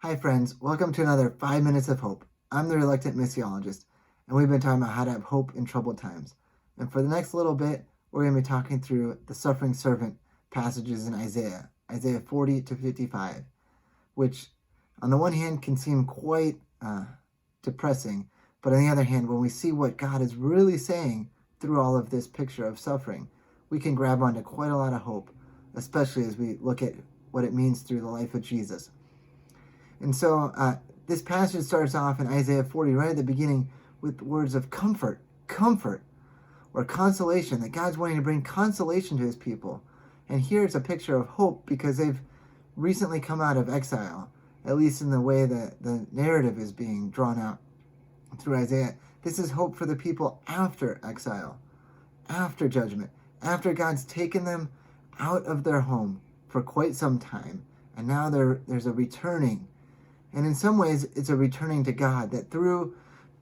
Hi friends, welcome to another 5 Minutes of Hope. I'm the Reluctant Missiologist, and we've been talking about how to have hope in troubled times. And for the next little bit, we're going to be talking through the suffering servant passages in Isaiah 40 to 55, which on the one hand can seem quite depressing, but on the other hand, when we see what God is really saying through all of this picture of suffering, we can grab onto quite a lot of hope, especially as we look at what it means through the life of Jesus. And so this passage starts off in Isaiah 40, right at the beginning, with words of comfort, or consolation, that God's wanting to bring consolation to his people. And here it's a picture of hope because they've recently come out of exile, at least in the way that the narrative is being drawn out through Isaiah. This is hope for the people after exile, after judgment, after God's taken them out of their home for quite some time. And now there's a returning. And in some ways, it's a returning to God, that through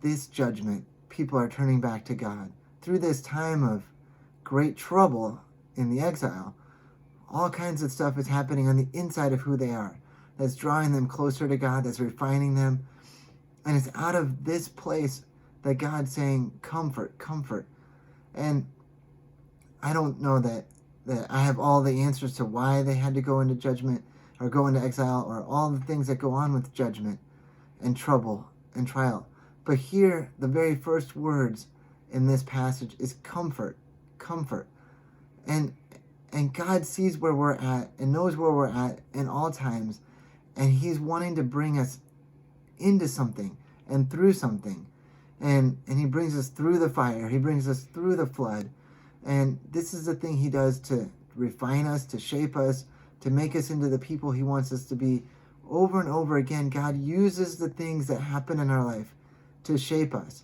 this judgment, people are turning back to God. Through this time of great trouble in the exile, all kinds of stuff is happening on the inside of who they are, that's drawing them closer to God, that's refining them. And it's out of this place that God's saying, comfort. And I don't know that I have all the answers to why they had to go into judgment or go into exile, or all the things that go on with judgment and trouble and trial. But here, the very first words in this passage is comfort. And God sees where we're at and knows where we're at in all times. And he's wanting to bring us into something and through something. And he brings us through the fire. He brings us through the flood. And this is the thing he does to refine us, to shape us, to make us into the people he wants us to be. Over and over again, God uses the things that happen in our life to shape us.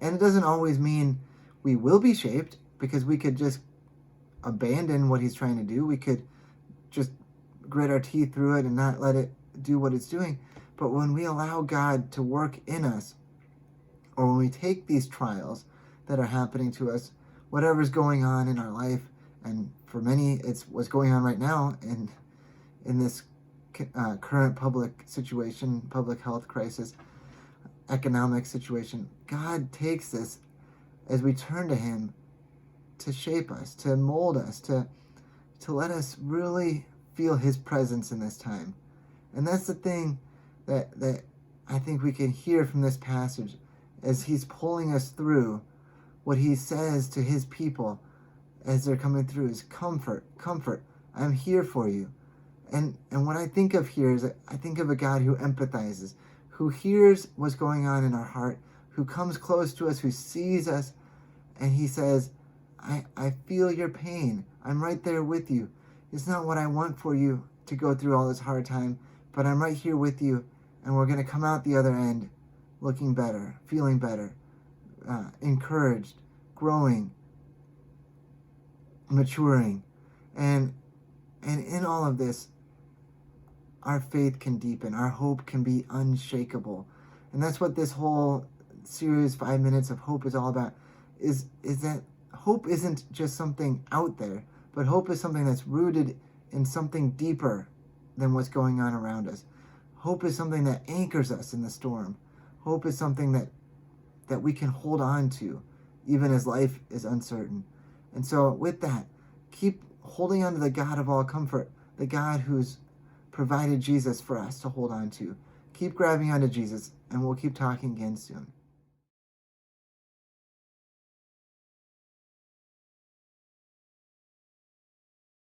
And it doesn't always mean we will be shaped, because we could just abandon what he's trying to do. We could just grit our teeth through it and not let it do what it's doing. But when we allow God to work in us, or when we take these trials that are happening to us, whatever's going on in our life, and for many, it's what's going on right now in this current public situation, public health crisis, economic situation. God takes this as we turn to him to shape us, to mold us, to let us really feel his presence in this time. And that's the thing that I think we can hear from this passage as he's pulling us through. What he says to his people as they're coming through is comfort. I'm here for you. And what I think of here is I think of a God who empathizes, who hears what's going on in our heart, who comes close to us, who sees us, and he says, I feel your pain. I'm right there with you. It's not what I want for you to go through all this hard time, but I'm right here with you, and we're going to come out the other end looking better, feeling better, encouraged, growing, maturing. And in all of this, our faith can deepen, our hope can be unshakable. And that's what this whole series, 5 Minutes of Hope, is all about, is that hope isn't just something out there, but hope is something that's rooted in something deeper than what's going on around us. Hope is something that anchors us in the storm. Hope is something that we can hold on to, even as life is uncertain. And so with that, keep holding on to the God of all comfort, the God who's provided Jesus for us to hold on to. Keep grabbing onto Jesus, and we'll keep talking again soon.